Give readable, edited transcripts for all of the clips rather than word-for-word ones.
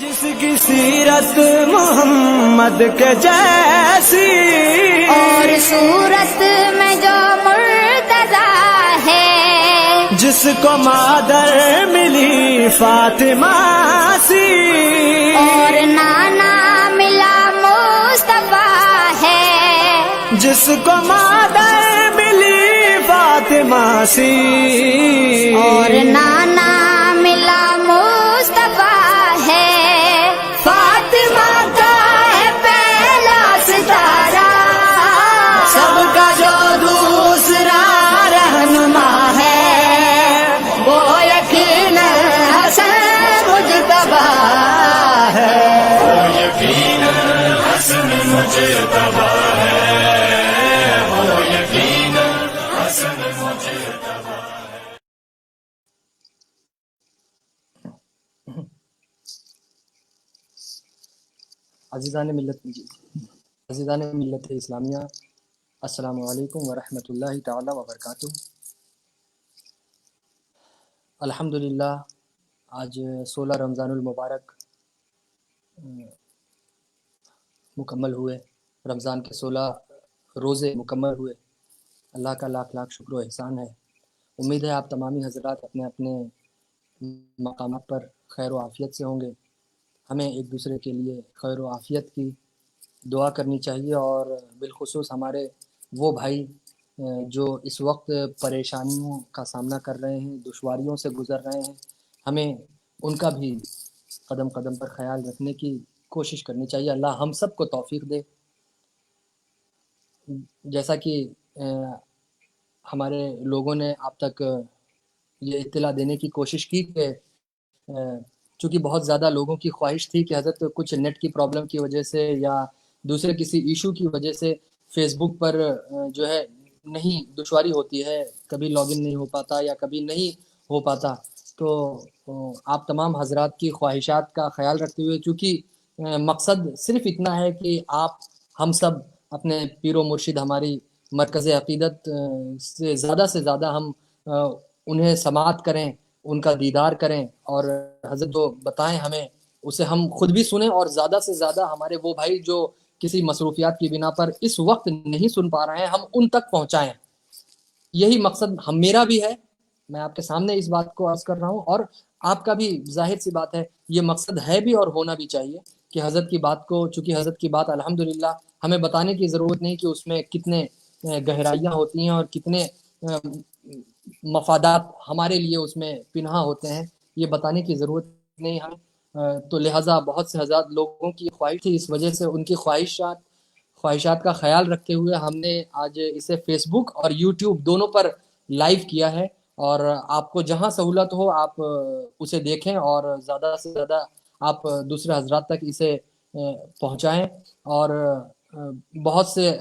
جس کی سیرت محمد کے جیسی اور صورت میں جو مرتضی ہے، جس کو مادر ملی فاطمہ سی اور نانا ملا مصطفیٰ ہے، جس کو مادر ملی فاطمہ سی اور نانا ملا مصطفیٰ ہے، فاطمہ کا ہے پہلا ستارہ، سب کا جو دوسرا رہنما ہے وہ یقین حسن مجتبی ہے۔ عزیزان ملت اسلامیہ، السلام علیکم ورحمۃ اللہ تعالی وبرکاتہ۔ الحمدللہ آج 16 رمضان المبارک مکمل ہوئے، رمضان کے 16 روزے مکمل ہوئے۔ اللہ کا لاکھ لاکھ شکر و احسان ہے۔ امید ہے آپ تمامی حضرات اپنے اپنے مقامات پر خیر و عافیت سے ہوں گے۔ ہمیں ایک دوسرے کے لیے خیر و عافیت کی دعا کرنی چاہیے، اور بالخصوص ہمارے وہ بھائی جو اس وقت پریشانیوں کا سامنا کر رہے ہیں، دشواریوں سے گزر رہے ہیں، ہمیں ان کا بھی قدم قدم پر خیال رکھنے کی کوشش کرنی چاہیے۔ اللہ ہم سب کو توفیق دے۔ جیسا کہ ہمارے لوگوں نے آپ تک یہ اطلاع دینے کی کوشش کی کہ چونکہ بہت زیادہ لوگوں کی خواہش تھی کہ حضرت کچھ نیٹ کی پرابلم کی وجہ سے یا دوسرے کسی ایشو کی وجہ سے فیس بک پر جو ہے نہیں دشواری ہوتی ہے، کبھی لاگ ان نہیں ہو پاتا یا کبھی نہیں ہو پاتا، تو آپ تمام حضرات کی خواہشات کا خیال رکھتے ہوئے، چونکہ مقصد صرف اتنا ہے کہ آپ ہم سب اپنے پیر و مرشد ہماری مرکز عقیدت سے زیادہ ہم انہیں سماعت کریں، ان کا دیدار کریں، اور حضرت جو بتائیں ہمیں اسے ہم خود بھی سنیں، اور زیادہ سے زیادہ ہمارے وہ بھائی جو کسی مصروفیات کی بنا پر اس وقت نہیں سن پا رہے ہیں ہم ان تک پہنچائیں۔ یہی مقصد میرا بھی ہے، میں آپ کے سامنے اس بات کو عرض کر رہا ہوں، اور آپ کا بھی ظاہر سی بات ہے یہ مقصد ہے بھی اور ہونا بھی چاہیے کہ حضرت کی بات کو، چونکہ حضرت کی بات الحمدللہ ہمیں بتانے کی ضرورت نہیں کہ اس میں کتنے گہرائیاں ہوتی ہیں اور کتنے مفادات ہمارے لیے اس میں پنہاں ہوتے ہیں، یہ بتانے کی ضرورت نہیں ہمیں۔ تو لہٰذا بہت سے حضرات لوگوں کی خواہش تھی، اس وجہ سے ان کی خواہشات کا خیال رکھتے ہوئے ہم نے آج اسے فیس بک اور یوٹیوب دونوں پر لائیو کیا ہے، اور آپ کو جہاں سہولت ہو آپ اسے دیکھیں اور زیادہ سے زیادہ آپ دوسرے حضرات تک اسے پہنچائیں۔ اور بہت سے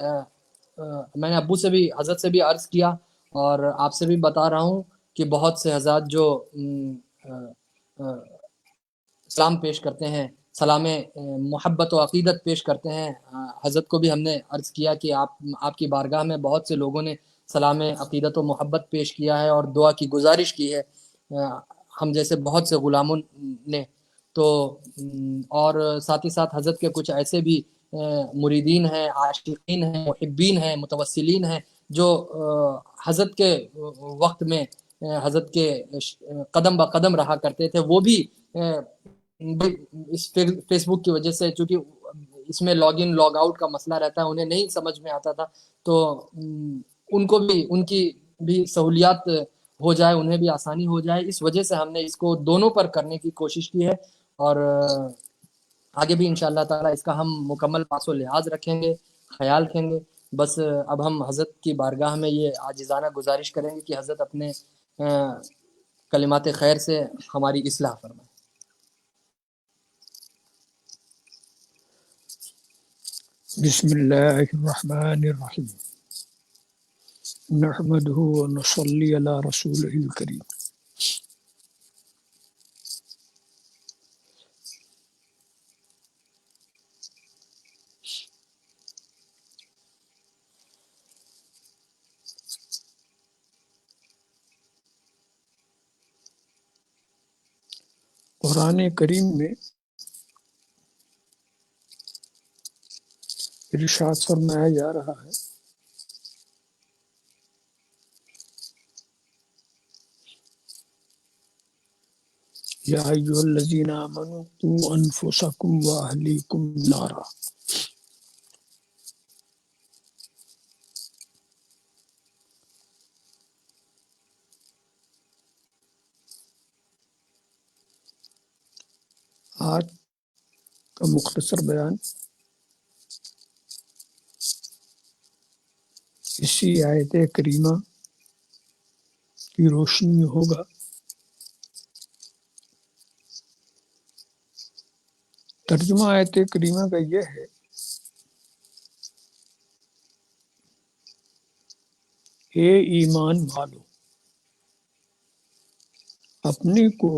میں نے ابو سے بھی، حضرت سے بھی عرض کیا اور آپ سے بھی بتا رہا ہوں کہ بہت سے حضرات جو سلام پیش کرتے ہیں، سلام محبت و عقیدت پیش کرتے ہیں، حضرت کو بھی ہم نے عرض کیا کہ آپ کی بارگاہ میں بہت سے لوگوں نے سلام عقیدت و محبت پیش کیا ہے اور دعا کی گزارش کی ہے، ہم جیسے بہت سے غلاموں نے۔ تو اور ساتھ ہی ساتھ حضرت کے کچھ ایسے بھی مریدین ہیں، عاشقین ہیں، محبین ہیں، متوسلین ہیں جو حضرت کے وقت میں حضرت کے قدم با قدم رہا کرتے تھے، وہ بھی اس فیس بک کی وجہ سے، چونکہ اس میں لاگ ان لاگ آؤٹ کا مسئلہ رہتا ہے، انہیں نہیں سمجھ میں آتا تھا، تو ان کو بھی ان کی بھی سہولیات ہو جائے، انہیں بھی آسانی ہو جائے، اس وجہ سے ہم نے اس کو دونوں پر کرنے کی کوشش کی ہے، اور آگے بھی انشاءاللہ تعالی اس کا ہم مکمل پاس و لحاظ رکھیں گے، خیال رکھیں گے۔ بس اب ہم حضرت کی بارگاہ میں یہ عاجزانہ گزارش کریں گے کہ حضرت اپنے کلمات خیر سے ہماری اصلاح فرمائیں۔ بسم اللہ الرحمن الرحیم، نحمده ونصلی علی رسولہ الکریم۔ قرآن کریم میں ارشاد فرمایا جا رہا ہے یا ایھا الذین آمنوا قوا انفسکم واہلیکم نارا. آج کا مختصر بیان اسی آیت کریمہ کی روشنی میں ہوگا. ترجمہ آیت کریمہ کا یہ ہے اے ایمان والو، اپنے کو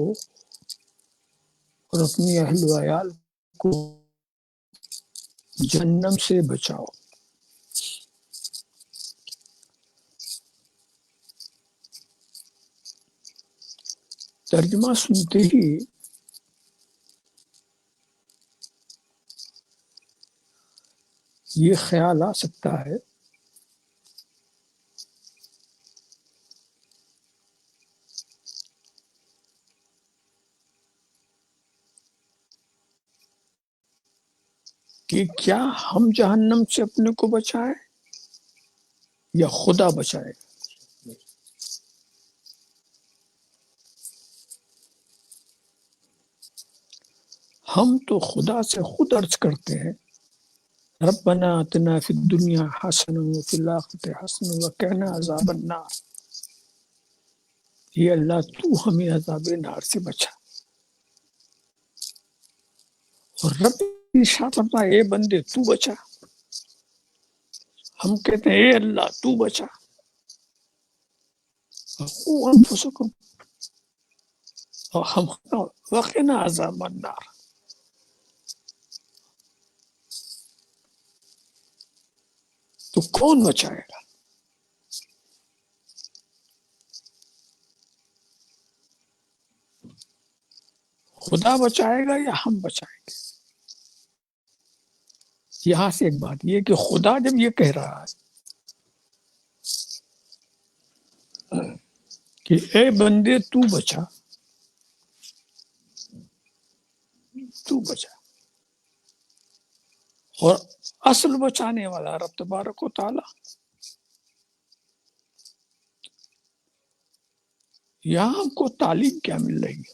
اور اپنی اہل و عیال کو جہنم سے بچاؤ. ترجمہ سنتے ہی یہ خیال آ سکتا ہے کہ کیا ہم جہنم سے اپنے کو بچائیں یا خدا بچائے. ہم تو خدا سے خود عرض کرتے ہیں ربنا آتنا فی الدنیا حسنہ وفی الآخرۃ حسنہ وقنا عذاب النار. یہ اللہ تو ہمیں عذاب نار سے بچا. اور رب ارشاد فرمایا اے بندے تو بچا. ہم کہتے ہیں اے اللہ تو بچا. قوا انفسکم اور ہم وقنا عذاب النار. تو کون بچائے گا؟ خدا بچائے گا یا ہم بچائیں گے؟ یہاں سے ایک بات یہ کہ خدا جب یہ کہہ رہا ہے کہ اے بندے تو بچا، تو بچا، اور اصل بچانے والا رب تبارک و تعالی. یہاں ہم کو تعلیم کیا مل رہی ہے؟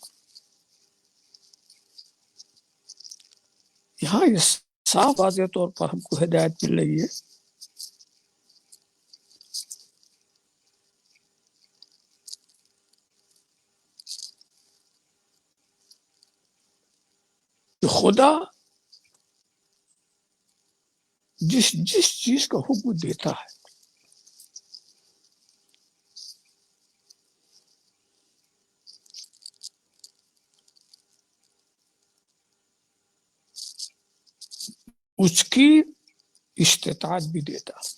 یہاں اس صاف واضح طور پر ہم کو ہدایت مل رہی ہے کہ خدا جس چیز کا حکم دیتا ہے اس کی استطاعت بھی دیتا ہے.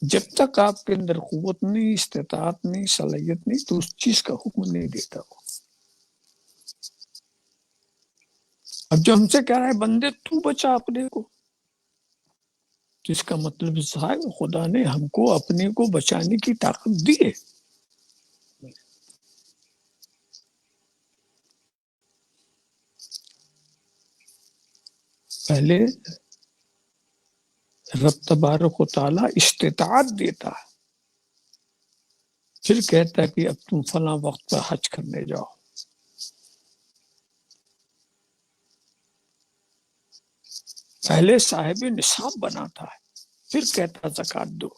جب تک آپ کے اندر قوت نہیں، استطاعت نہیں، صلاحیت نہیں، تو اس چیز کا حکم نہیں دیتا وہ. اب جو ہم سے کہہ رہا ہے بندے تو بچا اپنے کو، تو اس کا مطلب ہے خدا نے ہم کو اپنے کو بچانے کی طاقت دی ہے. پہلے رب تبارک و تعالی استطاعت دیتا ہے، پھر کہتا ہے کہ اب تم فلاں وقت پر حج کرنے جاؤ. پہلے صاحب نصاب بناتا ہے، پھر کہتا ہے زکوٰۃ دو.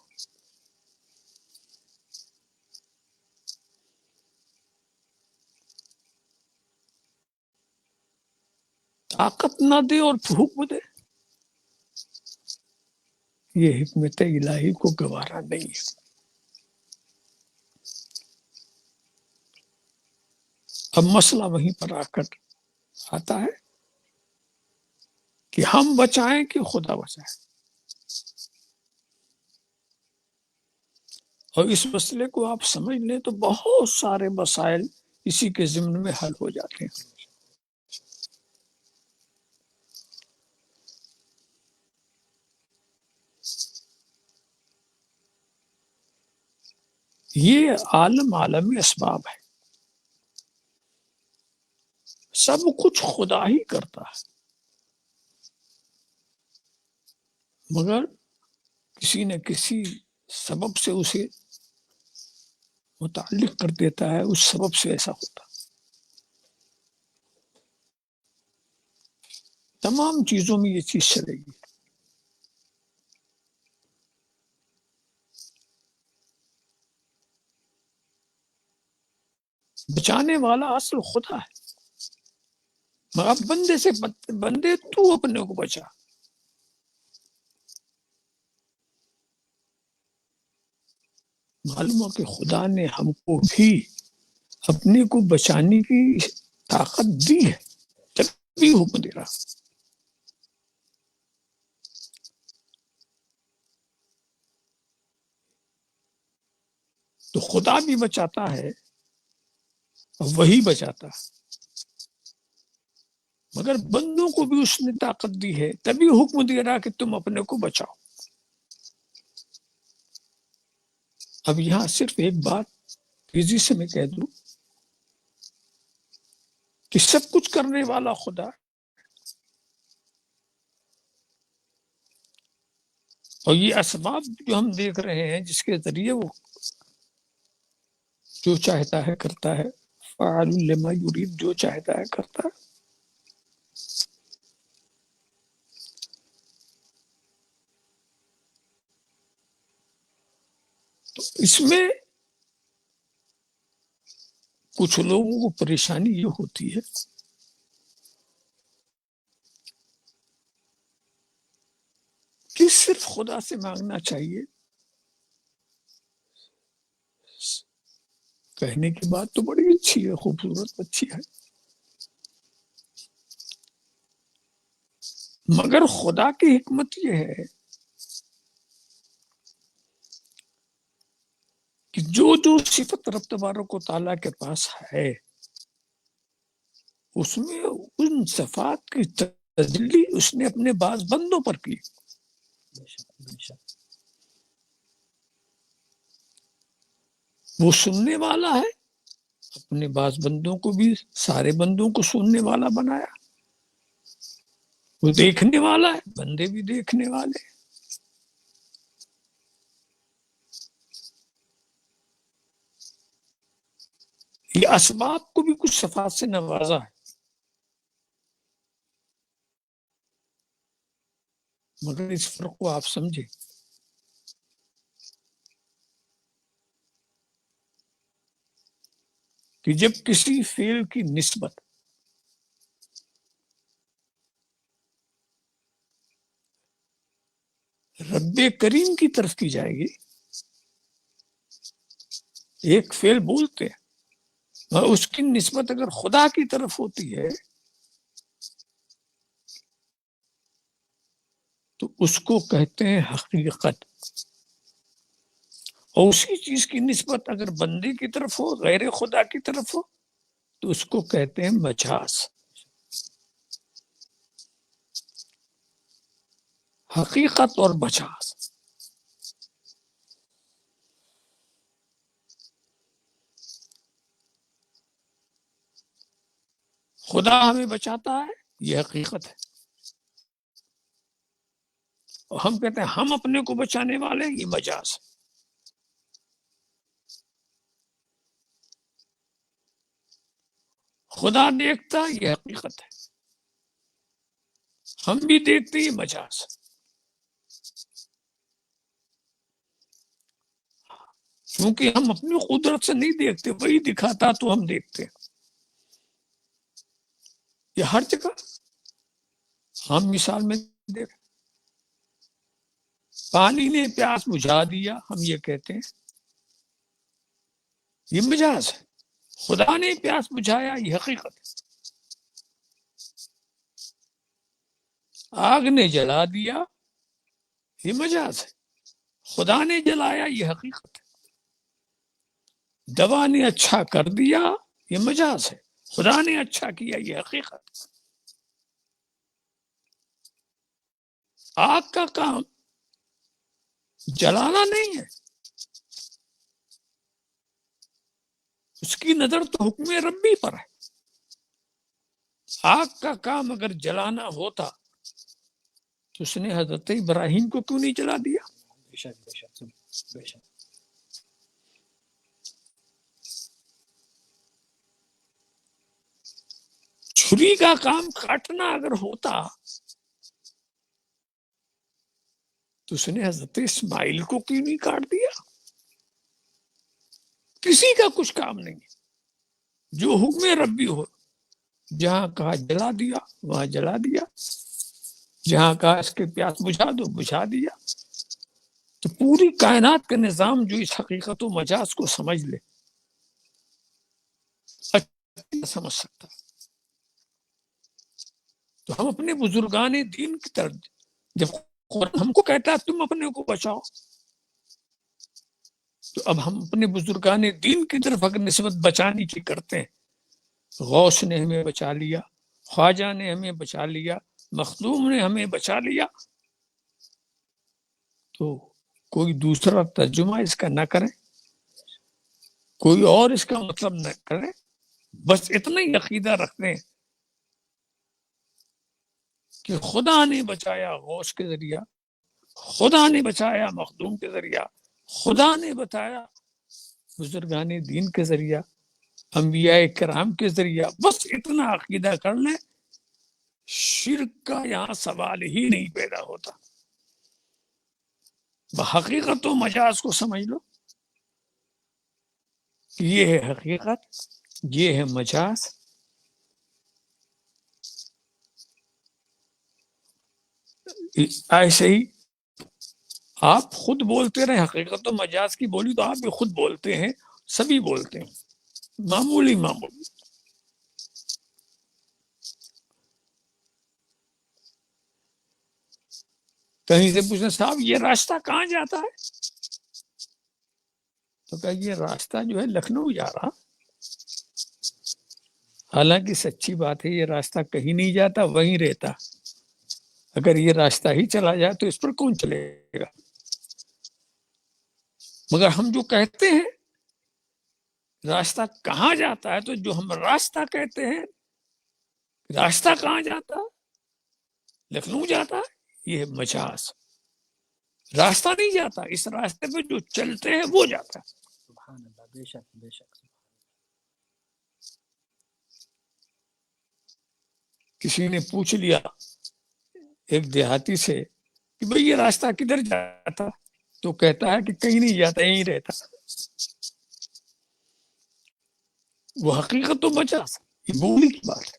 طاقت نہ دے اور حکم دے، یہ حکمت الہی کو گوارا نہیں ہے. اب مسئلہ وہیں پر آ کر آتا ہے کہ ہم بچائیں کہ خدا بچائے. اور اس مسئلے کو آپ سمجھ لیں تو بہت سارے مسائل اسی کے ضمن میں حل ہو جاتے ہیں. یہ عالمی اسباب ہے، سب کچھ خدا ہی کرتا ہے، مگر کسی نہ کسی سبب سے اسے متعلق کر دیتا ہے، اس سبب سے ایسا ہوتا ہے۔ تمام چیزوں میں یہ چیز چلے گی۔ بچانے والا اصل خدا ہے، مگر اب بندے سے بندے تو اپنے کو بچا۔ معلوم ہو کہ خدا نے ہم کو بھی اپنے کو بچانے کی طاقت دی ہے، تبھی حکم دے رہا۔ تو خدا بھی بچاتا ہے اور وہی بچاتا ہے، مگر بندوں کو بھی اس نے طاقت دی ہے، تبھی حکم دے رہا کہ تم اپنے کو بچاؤ۔ اب یہاں صرف ایک بات تیزی سے میں کہہ دوں کہ سب کچھ کرنے والا خدا، اور یہ اسباب جو ہم دیکھ رہے ہیں جس کے ذریعے وہ جو چاہتا ہے کرتا ہے، فعال لما یرید، جو چاہتا ہے کرتا ہے۔ تو اس میں کچھ لوگوں کو پریشانی یہ ہوتی ہے کہ صرف خدا سے مانگنا چاہیے، کہنے کی بات تو بڑی اچھی ہے، خوبصورت اچھی ہے، مگر خدا کی حکمت یہ ہے کہ جو جو صفت رب تبارک و تعالیٰ کے پاس ہے، اس میں ان صفات کی تجلی اس نے اپنے بعض بندوں پر کی۔ وہ سننے والا ہے، اپنے بعض بندوں کو بھی سارے بندوں کو سننے والا بنایا۔ وہ دیکھنے والا ہے، بندے بھی دیکھنے والے۔ یہ اسباب کو بھی کچھ صفات سے نوازا ہے، مگر اس فرق کو آپ سمجھیں کہ جب کسی فعل کی نسبت رب کریم کی طرف کی جائے گی، ایک فعل بولتے ہیں اور اس کی نسبت اگر خدا کی طرف ہوتی ہے تو اس کو کہتے ہیں حقیقت، اور اسی چیز کی نسبت اگر بندے کی طرف ہو، غیر خدا کی طرف ہو، تو اس کو کہتے ہیں مجاز۔ حقیقت اور مجاز۔ خدا ہمیں بچاتا ہے، یہ حقیقت ہے، اور ہم کہتے ہیں ہم اپنے کو بچانے والے، یہ مجاز ہے۔ خدا دیکھتا، یہ حقیقت ہے، ہم بھی دیکھتے، یہ مجاز ہے۔ کیونکہ ہم اپنی قدرت سے نہیں دیکھتے، وہی دکھاتا تو ہم دیکھتے ہیں۔ یہ ہر جگہ ہم مثال میں دیکھ، پانی نے پیاس بجھا دیا، ہم یہ کہتے ہیں یہ مجاز ہے۔ خدا نے پیاس بجھایا، یہ حقیقت ہے۔ آگ نے جلا دیا، یہ مجاز ہے۔ خدا نے جلایا، یہ حقیقت ہے۔ دوا نے اچھا کر دیا، یہ مجاز ہے۔ خدا نے اچھا کیا، یہ حقیقت ہے۔ آگ کا کام جلانا نہیں ہے، اس کی نظر تو حکم ربی پر ہے. آگ کا کام اگر جلانا ہوتا تو اس نے حضرت ابراہیم کو کیوں نہیں جلا دیا؟ بے شک بے شک بے شک. چھری کا کام کاٹنا اگر ہوتا تو اس نے حضرت اسماعیل کو کیوں نہیں کاٹ دیا؟ کسی کا کچھ کام نہیں ہے. جو حکم ربی ہو، جہاں کہا جلا دیا وہاں جلا دیا، جہاں کہا اس کے پیاس بجھا دو بجھا دیا. تو پوری کائنات کا نظام جو اس حقیقت و مجاز کو سمجھ لے اچھا سمجھ سکتا. تو ہم اپنے بزرگان دین کی طرف، جب قرآن ہم کو کہتا ہے تم اپنے کو بچاؤ، تو اب ہم اپنے بزرگان دین کی طرف اگر نسبت بچانے کی کرتے ہیں، غوث نے ہمیں بچا لیا، خواجہ نے ہمیں بچا لیا، مخدوم نے ہمیں بچا لیا، تو کوئی دوسرا ترجمہ اس کا نہ کرے، کوئی اور اس کا مطلب نہ کرے، بس اتنا ہی عقیدہ رکھتے ہیں کہ خدا نے بچایا غوث کے ذریعہ، خدا نے بچایا مخدوم کے ذریعہ، خدا نے بتایا بزرگان دین کے ذریعہ، انبیاء کرام کے ذریعہ. بس اتنا عقیدہ کر لیں، شرک کا یہاں سوال ہی نہیں پیدا ہوتا. حقیقت و مجاز کو سمجھ لو، یہ ہے حقیقت، یہ ہے مجاز. ایسے ہی آپ خود بولتے رہے حقیقت و مجاز کی بولی، تو آپ بھی خود بولتے ہیں، سبھی بولتے ہیں، معمولی. کہیں سے پوچھنا صاحب یہ راستہ کہاں جاتا ہے، تو کہ یہ راستہ جو ہے لکھنؤ جا رہا. حالانکہ سچی بات ہے یہ راستہ کہیں نہیں جاتا، وہیں رہتا. اگر یہ راستہ ہی چلا جائے تو اس پر کون چلے گا؟ مگر ہم جو کہتے ہیں راستہ کہاں جاتا ہے، تو جو ہم راستہ کہتے ہیں، راستہ کہاں جاتا ہے؟ لکھنؤ جاتا ہے، یہ ہے مجاز. راستہ نہیں جاتا، اس راستے پہ جو چلتے ہیں وہ جاتا ہے. سبحان اللہ. بے شک بے شک. کسی نے پوچھ لیا ایک دیہاتی سے کہ بھئی یہ راستہ کدھر جاتا، تو کہتا ہے کہ کہیں نہیں جاتا، یہیں رہتا. وہ حقیقت تو مجاز، یہ بولی کی بات ہے.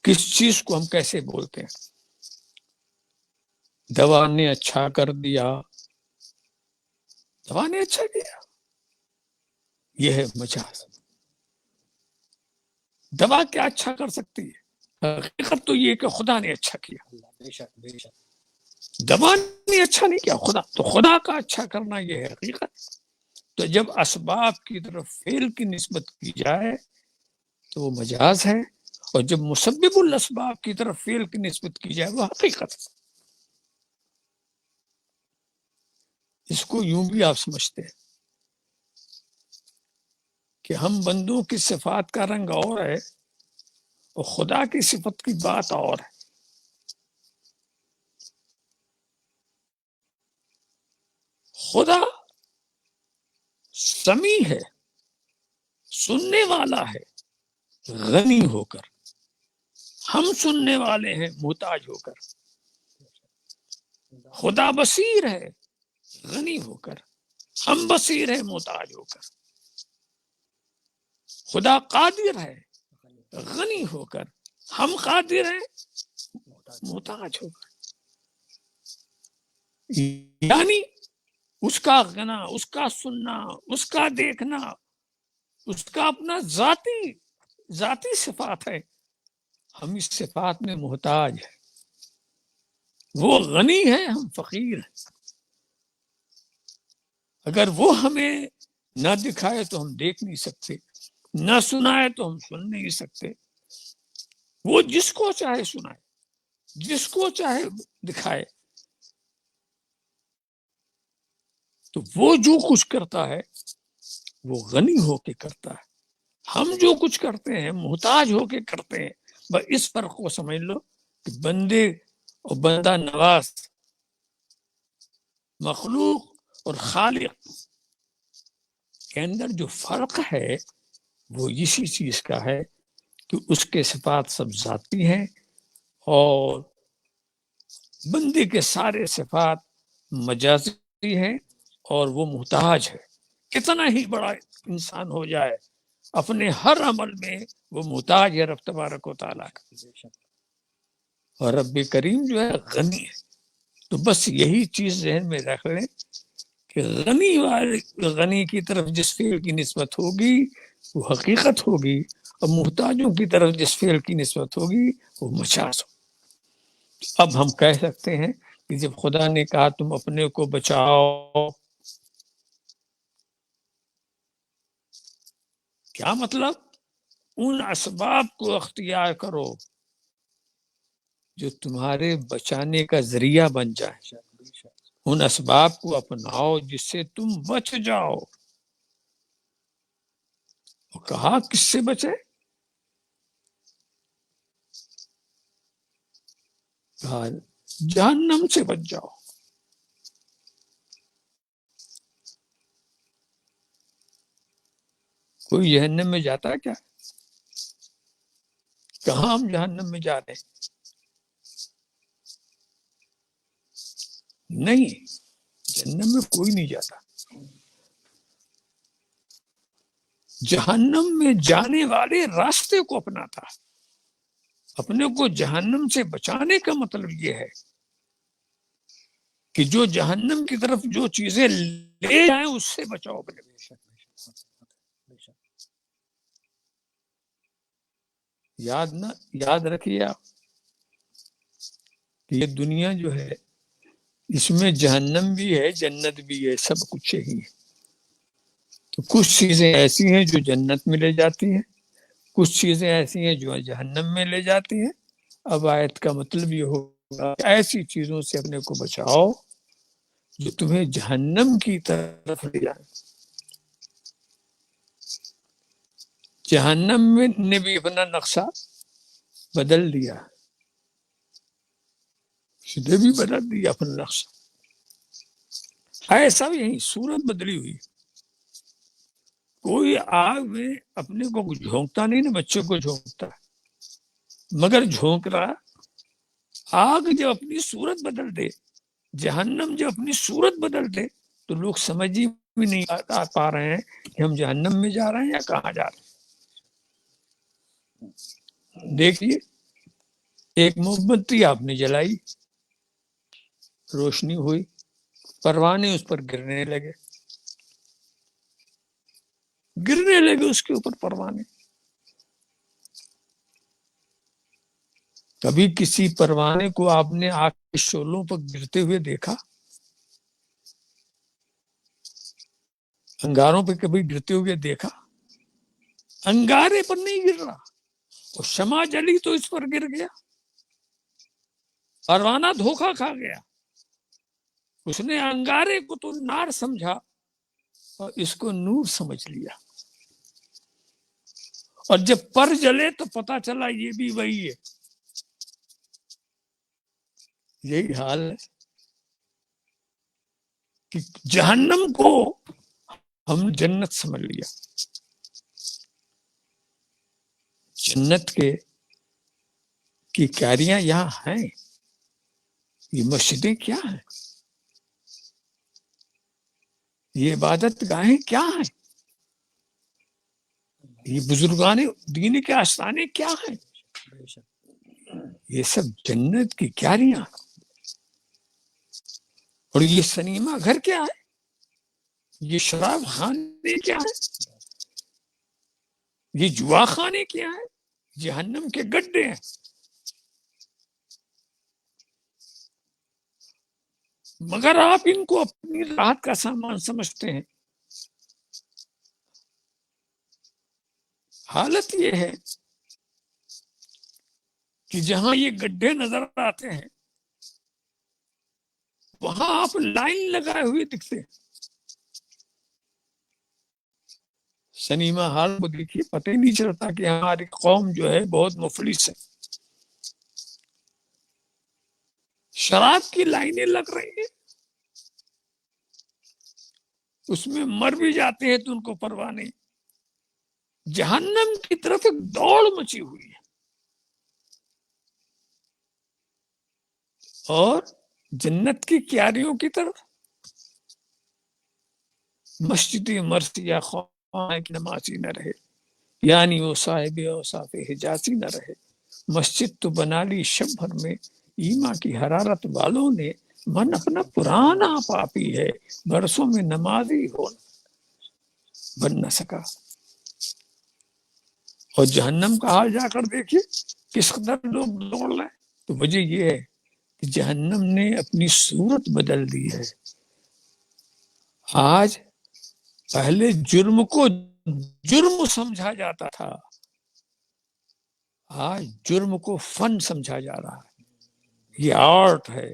کس چیز کو ہم کیسے بولتے ہیں؟ دوا نے اچھا کر دیا، دوا نے اچھا کیا، یہ ہے مجاز. دوا کیا اچھا کر سکتی ہے؟ حقیقت تو یہ کہ خدا نے اچھا کیا. بے شک بے شک. دوا نے اچھا نہیں کیا، خدا. تو خدا کا اچھا کرنا یہ ہے حقیقت. تو جب اسباب کی طرف فعل کی نسبت کی جائے تو وہ مجاز ہے، اور جب مسبب الاسباب کی طرف فعل کی نسبت کی جائے وہ حقیقت ہے. اس کو یوں بھی آپ سمجھتے ہیں کہ ہم بندوں کی صفات کا رنگ اور ہے اور خدا کی صفت کی بات اور ہے. خدا سمیع ہے، سننے والا ہے غنی ہو کر، ہم سننے والے ہیں محتاج ہو کر. خدا بصیر ہے غنی ہو کر، ہم بصیر ہیں محتاج ہو کر. خدا قادر ہے غنی ہو کر، ہم قادر ہیں محتاج ہو کر. یعنی اس کا غنا، اس کا سننا، اس کا دیکھنا، اس کا اپنا ذاتی صفات ہے. ہم اس صفات میں محتاج ہیں. وہ غنی ہے، ہم فقیر ہیں. اگر وہ ہمیں نہ دکھائے تو ہم دیکھ نہیں سکتے، نہ سنائے تو ہم سن نہیں سکتے. وہ جس کو چاہے سنائے، جس کو چاہے دکھائے. تو وہ جو کچھ کرتا ہے وہ غنی ہو کے کرتا ہے. ہم جو کچھ کرتے ہیں محتاج ہو کے کرتے ہیں. بس اس فرق کو سمجھ لو کہ بندے اور بندہ نواز، مخلوق اور خالق کے اندر جو فرق ہے وہ اسی چیز کا ہے کہ اس کے صفات سب ذاتی ہیں اور بندے کے سارے صفات مجازی ہیں اور وہ محتاج ہے. کتنا ہی بڑا انسان ہو جائے اپنے ہر عمل میں وہ محتاج ہے رب تبارک و تعالیٰ کا. اور رب کریم جو ہے غنی ہے. تو بس یہی چیز ذہن میں رکھ لیں کہ غنی کی طرف جس فعل کی نسبت ہوگی وہ حقیقت ہوگی، اور محتاجوں کی طرف جس فعل کی نسبت ہوگی وہ مجاز ہوگی. اب ہم کہہ سکتے ہیں کہ جب خدا نے کہا تم اپنے کو بچاؤ، کیا مطلب؟ ان اسباب کو اختیار کرو جو تمہارے بچانے کا ذریعہ بن جائے. ان اسباب کو اپناؤ جس سے تم بچ جاؤ. کہا کس سے بچے؟ کہا جہنم سے بچ جاؤ. کوئی جہنم میں جاتا ہے کیا؟ کہاں ہم جہنم میں جا رہے ہیں؟ نہیں، جہنم میں کوئی نہیں جاتا. جہنم میں جانے والے راستے کو اپناتا. اپنے کو جہنم سے بچانے کا مطلب یہ ہے کہ جو جہنم کی طرف جو چیزیں لے جائیں اس سے بچاؤ اپنے کو. یاد رکھیے آپ کہ یہ دنیا جو ہے اس میں جہنم بھی ہے جنت بھی ہے، سب کچھ یہی ہے. تو کچھ چیزیں ایسی ہیں جو جنت میں لے جاتی ہیں، کچھ چیزیں ایسی ہیں جو جہنم میں لے جاتی ہیں. اب آیت کا مطلب یہ ہوگا کہ ایسی چیزوں سے اپنے کو بچاؤ جو تمہیں جہنم کی طرف لے جائیں. جہنم میں نے بھی اپنا نقشہ بدل دیا، سیدھے بھی بدل دیا اپنا نقشہ. ایسا یہی صورت بدلی ہوئی. کوئی آگ میں اپنے کو جھونکتا نہیں نا، بچے کو جھونکتا ہے، مگر جھونک رہا. آگ جب اپنی صورت بدل دے، جہنم جب اپنی صورت بدل دے تو لوگ سمجھ ہی بھی نہیں پا رہے ہیں کہ ہم جہنم میں جا رہے ہیں یا کہاں جا رہے ہیں. دیکھیے، ایک موم بتی آپ نے جلائی، روشنی ہوئی، پروانے اس پر گرنے لگے اس کے اوپر پروانے. کبھی کسی پروانے کو آپ نے آگ کے شعلوں پر گرتے ہوئے دیکھا؟ انگاروں پہ کبھی گرتے ہوئے دیکھا؟ انگارے پر نہیں گر رہا، اور شمع جلی تو اس پر گر گیا. پروانہ دھوکا کھا گیا، اس نے انگارے کو تو نار سمجھا اور اس کو نور سمجھ لیا. اور جب پر جلے تو پتا چلا یہ بھی وہی ہے. یہی حال ہے کہ جہنم کو ہم جنت سمجھ لیا. جنت کی کیاریاں یہاں ہیں، یہ مسجدیں کیا ہیں، یہ عبادت گاہیں کیا ہیں، یہ بزرگان دین کے آستانے کیا ہیں. یہ سب جنت کی کیاریاں. اور یہ سنیما گھر کیا ہے، یہ شراب خانے کیا ہے، یہ جوا خانے کیا ہے، جہنم کے گڈھے ہیں. مگر آپ ان کو اپنی راحت کا سامان سمجھتے ہیں. حالت یہ ہے کہ جہاں یہ گڈھے نظر آتے ہیں وہاں آپ لائن لگائے ہوئے دکھتے ہیں. سنیما ہال کو دیکھیے، پتہ ہی نہیں چلتا کہ ہماری قوم جو ہے بہت مفلس ہے. شراب کی لائنیں لگ رہی ہیں، اس میں مر بھی جاتے ہیں تو ان کو پرواہ نہیں. جہنم کی طرف ایک دوڑ مچی ہوئی ہے، اور جنت کی کیاریوں کی طرف. مسجد مرثیہ خواہ کی نمازی نہ رہے، یعنی وہ صاحب اوصاف حجازی نہ رہے. مسجد تو بنا لی شب بھر میں، ایمان کی حرارت والوں نے. من اپنا پرانا پاپی ہے، برسوں میں نمازی ہو بن نہ سکا. اور جہنم کا حال جا کر دیکھیے کس قدر لوگ دوڑ رہے ہیں. تو وجہ یہ ہے کہ جہنم نے اپنی صورت بدل دی ہے. آج پہلے جرم کو جرم سمجھا جاتا تھا، آج جرم کو فن سمجھا جا رہا ہے. یہ آرٹ ہے.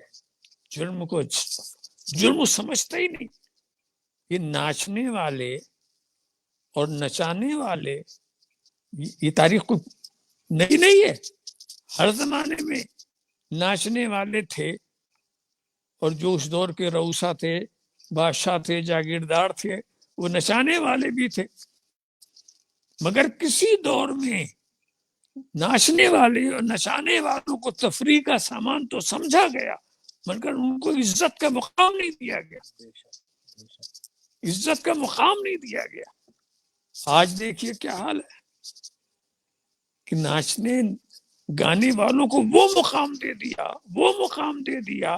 جرم کو جرم سمجھتا ہی نہیں. یہ ناچنے والے اور نچانے والے، یہ تاریخ کو نہیں ہے. ہر زمانے میں ناچنے والے تھے، اور جو اس دور کے رؤسا تھے، بادشاہ تھے، جاگیردار تھے، وہ نچانے والے بھی تھے. مگر کسی دور میں ناچنے والے اور نچانے والوں کو تفریح کا سامان تو سمجھا گیا، مگر ان کو عزت کا مقام نہیں دیا گیا. عزت کا مقام نہیں دیا گیا. آج دیکھیے کیا حال ہے کہ ناچنے گانے والوں کو وہ مقام دے دیا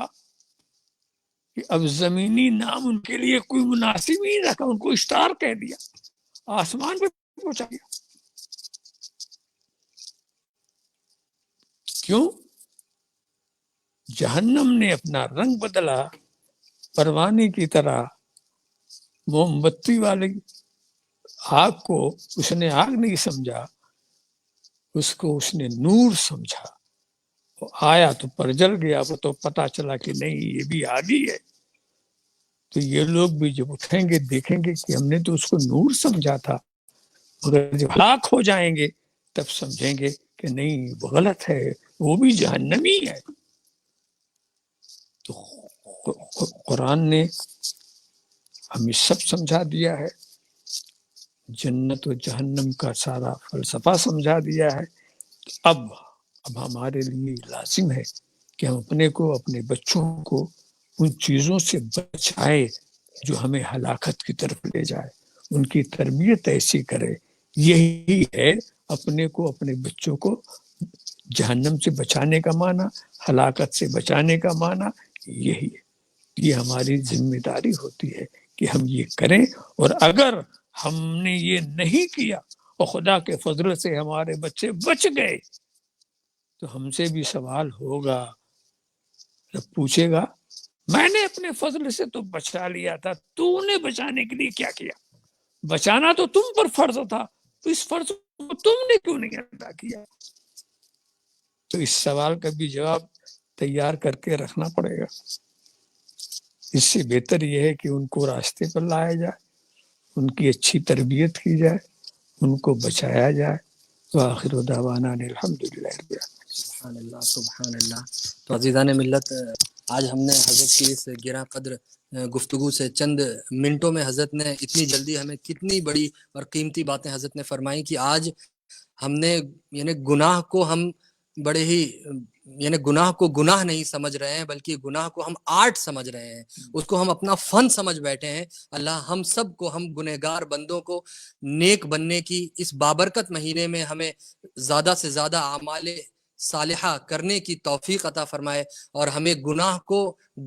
کہ اب زمینی نام ان کے لیے کوئی مناسب نہیں رکھا، ان کو اسٹار کہہ دیا، آسمان پہ پہنچا گیا. کیوں؟ جہنم نے اپنا رنگ بدلا. پروانے کی طرح موم بتی والی آگ کو اس نے آگ نہیں سمجھا، اس کو اس نے نور سمجھا. وہ آیا تو پر جل گیا، وہ تو پتا چلا کہ نہیں یہ بھی آگ ہی ہے. تو یہ لوگ بھی جب اٹھیں گے دیکھیں گے کہ ہم نے تو اس کو نور سمجھا تھا، مگر جب ہلاک ہو جائیں گے تب سمجھیں گے کہ نہیں وہ غلط ہے، وہ بھی جہنمی ہے. تو قرآن نے ہمیں سب سمجھا دیا ہے، جنت و جہنم کا سارا فلسفہ سمجھا دیا ہے. اب ہمارے لیے لازم ہے کہ ہم اپنے کو، اپنے بچوں کو ان چیزوں سے بچائے جو ہمیں ہلاکت کی طرف لے جائے. ان کی تربیت ایسی کرے. یہی ہے اپنے کو، اپنے بچوں کو جہنم سے بچانے کا معنی، ہلاکت سے بچانے کا معنی یہی ہے. یہ ہماری ذمہ داری ہوتی ہے کہ ہم یہ کریں. اور اگر ہم نے یہ نہیں کیا اور خدا کے فضل سے ہمارے بچے بچ گئے تو ہم سے بھی سوال ہوگا. جب پوچھے گا میں نے اپنے فضل سے تو بچا لیا تھا، تو نے بچانے کے لیے کیا کیا؟ بچانا تو تم پر فرض تھا، تو اس فرض کو تم نے کیوں نہیں ادا کیا؟ تو اس سوال کا بھی جواب تیار کر کے رکھنا پڑے گا. اس سے بہتر یہ ہے کہ ان کو راستے پر لایا جائے، ان کی اچھی تربیت کی جائے، ان کو بچایا جائے. وآخر دعوانا الحمدللہ رب العالمین. سبحان اللہ، سبحان اللہ. تو عزیزان ملت، آج ہم نے حضرت کی اس گراں قدر گفتگو سے چند منٹوں میں حضرت نے اتنی جلدی ہمیں کتنی بڑی اور قیمتی باتیں حضرت نے فرمائی کہ آج ہم نے یعنی گناہ کو ہم بڑے ہی یعنی گناہ کو گناہ نہیں سمجھ رہے ہیں، بلکہ گناہ کو ہم آرٹ سمجھ رہے ہیں، اس کو ہم اپنا فن سمجھ بیٹھے ہیں. اللہ ہم سب کو، ہم گنہگار بندوں کو نیک بننے کی اس بابرکت مہینے میں ہمیں زیادہ سے زیادہ اعمال صالحہ کرنے کی توفیق عطا فرمائے، اور ہمیں گناہ کو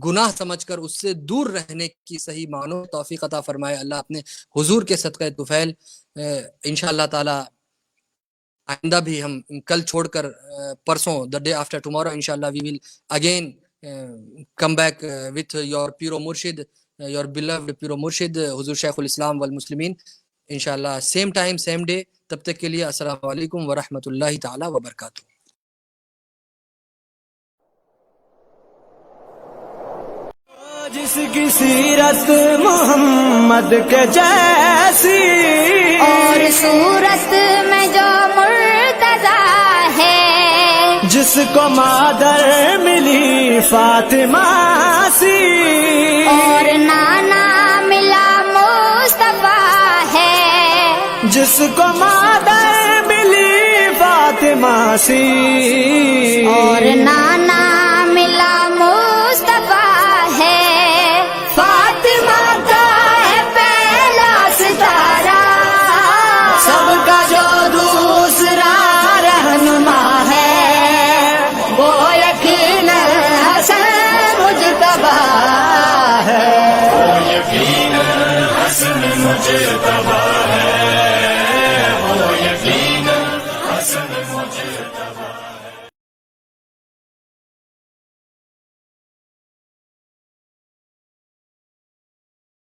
گناہ سمجھ کر اس سے دور رہنے کی صحیح معنوں توفیق عطا فرمائے. اللہ اپنے حضور کے صدقہ طفیل انشاءاللہ تعالی آئندہ بھی ہم کل چھوڑ کر پرسوں the day after tomorrow inshallah we will again come back with your pure murshid, your beloved pure murshid حضور شیخ الاسلام والمسلمین انشاءاللہ same time same day. تب تک کے لیے السلام علیکم ورحمۃ اللہ تعالی وبرکاتہ. جس کی سیرت محمد کے جیسی اور صورت میں جو مرتضی ہے، جس کو مادر ملی فاطمہ سی اور نانا ملا مصطفیٰ ہے، جس کو مادر ملی فاطمہ سی اور نانا ملا مصطفیٰ ہے، فاطمہ کا ہے پہلا ستارہ، سب کا جو دوسرا رہنما ہے وہ یقیناً حسن مجتبیٰ ہے، یقیناً حسن مجتبیٰ